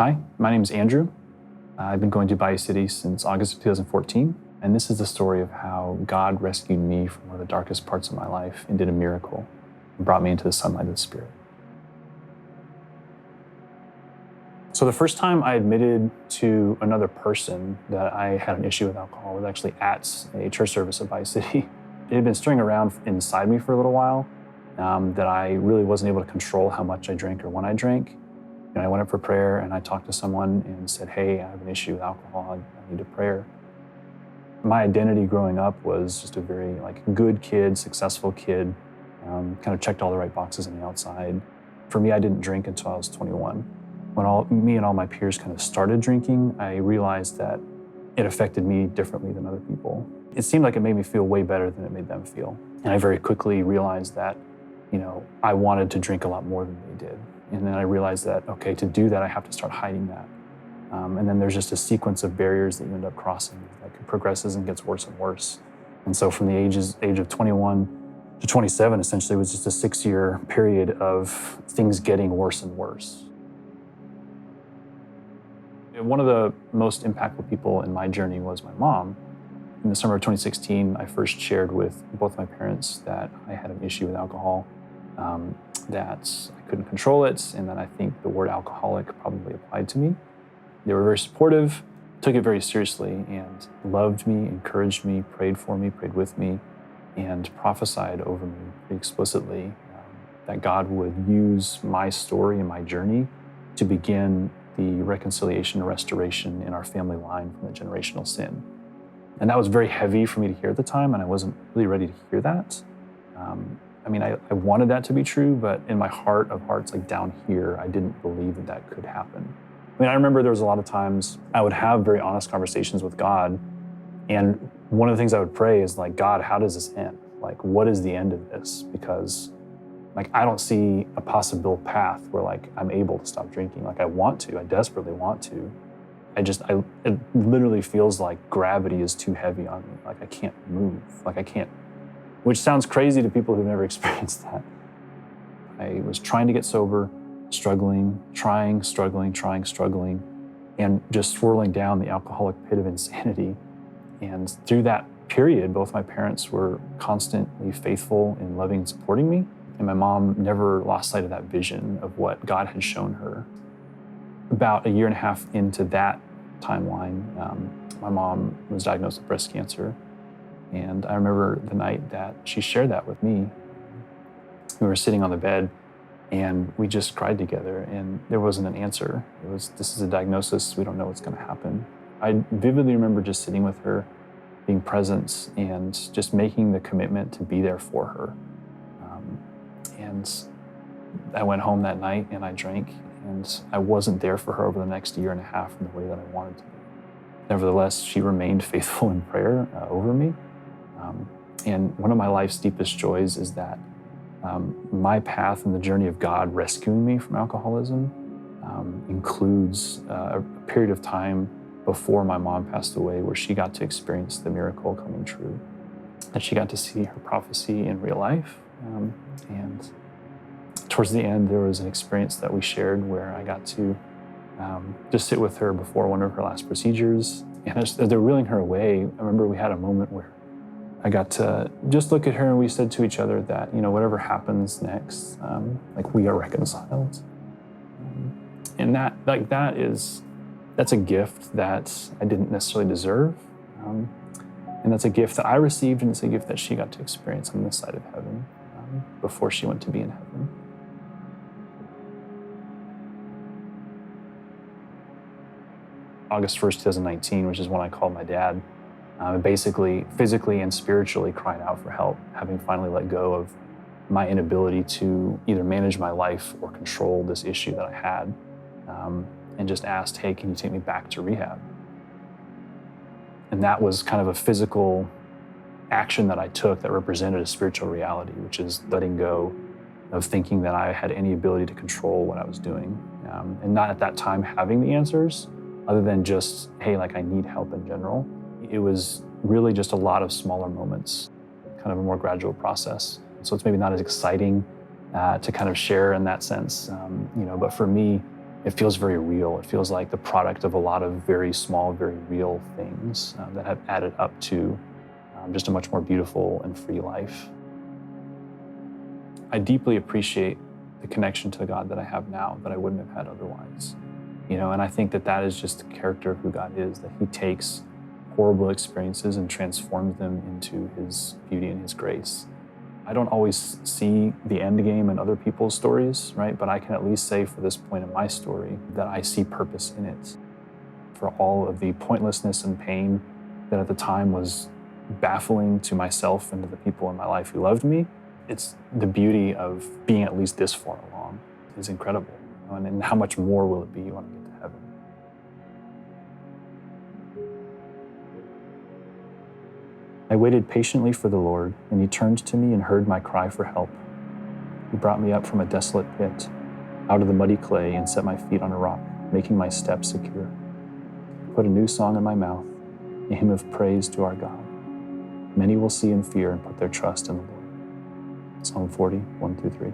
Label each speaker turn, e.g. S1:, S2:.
S1: Hi, my name is Andrew. I've been going to Bayou City since August of 2014, and this is the story of how God rescued me from one of the darkest parts of my life and did a miracle and brought me into the sunlight of the Spirit. So the first time I admitted to another person that I had an issue with alcohol was actually at a church service at Bayou City. It had been stirring around inside me for a little while, that I really wasn't able to control how much I drank or when I drank. I went up for prayer and I talked to someone and said, hey, I have an issue with alcohol, I need a prayer. My identity growing up was just a very good kid, successful kid, kind of checked all the right boxes on the outside. For me, I didn't drink until I was 21. When me and all my peers kind of started drinking, I realized that it affected me differently than other people. It seemed like it made me feel way better than it made them feel. And I very quickly realized that, I wanted to drink a lot more than they did. And then I realized that, okay, to do that, I have to start hiding that. And then there's just a sequence of barriers that you end up crossing that progresses and gets worse and worse. And so from the age of 21 to 27, essentially, was just a 6-year period of things getting worse and worse. One of the most impactful people in my journey was my mom. In the summer of 2016, I first shared with both my parents that I had an issue with alcohol, that I couldn't control it, and that I think the word alcoholic probably applied to me. They were very supportive, took it very seriously, and loved me, encouraged me, prayed for me, prayed with me, and prophesied over me pretty explicitly that God would use my story and my journey to begin the reconciliation and restoration in our family line from the generational sin. And that was very heavy for me to hear at the time, and I wasn't really ready to hear that. I wanted that to be true, but in my heart of hearts, down here, I didn't believe that that could happen. I remember there was a lot of times I would have very honest conversations with God, and one of the things I would pray is God, how does this end? What is the end of this? Because I don't see a possible path where I'm able to stop drinking. I want to, I desperately want to. It literally feels like gravity is too heavy on me. I can't move, I can't, which sounds crazy to people who've never experienced that. I was trying to get sober, struggling, struggling, and just swirling down the alcoholic pit of insanity. And through that period, both my parents were constantly faithful in loving and supporting me. And my mom never lost sight of that vision of what God had shown her. About a year and a half into that timeline, my mom was diagnosed with breast cancer. And I remember the night that she shared that with me. We were sitting on the bed and we just cried together, and there wasn't an answer. This is a diagnosis, we don't know what's going to happen. I vividly remember just sitting with her, being present, and just making the commitment to be there for her. And I went home that night and I drank, and I wasn't there for her over the next year and a half in the way that I wanted to be. Nevertheless, she remained faithful in prayer over me. And one of my life's deepest joys is that my path and the journey of God rescuing me from alcoholism includes a period of time before my mom passed away where she got to experience the miracle coming true, that she got to see her prophecy in real life. And towards the end, there was an experience that we shared where I got to just sit with her before one of her last procedures. And as they're wheeling her away, I remember we had a moment where I got to just look at her and we said to each other that, whatever happens next, we are reconciled. And that's a gift that I didn't necessarily deserve. And that's a gift that I received, and it's a gift that she got to experience on this side of heaven before she went to be in heaven. August 1st, 2019, which is when I called my dad, basically physically and spiritually crying out for help, having finally let go of my inability to either manage my life or control this issue that I had, and just asked, hey, can you take me back to rehab? And that was kind of a physical action that I took that represented a spiritual reality, which is letting go of thinking that I had any ability to control what I was doing, and not at that time having the answers, other than just, hey, I need help in general. It was really just a lot of smaller moments, kind of a more gradual process. So it's maybe not as exciting to kind of share in that sense, but for me, it feels very real. It feels like the product of a lot of very small, very real things that have added up to just a much more beautiful and free life. I deeply appreciate the connection to God that I have now that I wouldn't have had otherwise. And I think that that is just the character of who God is, that he takes horrible experiences and transforms them into his beauty and his grace. I don't always see the end game in other people's stories, right? But I can at least say for this point in my story that I see purpose in it. For all of the pointlessness and pain that at the time was baffling to myself and to the people in my life who loved me, it's the beauty of being at least this far along is incredible. And how much more will it be when I get to heaven? I waited patiently for the Lord, and he turned to me and heard my cry for help. He brought me up from a desolate pit, out of the muddy clay, and set my feet on a rock, making my steps secure. He put a new song in my mouth, a hymn of praise to our God. Many will see and fear and put their trust in the Lord. Psalm 40, 1-3.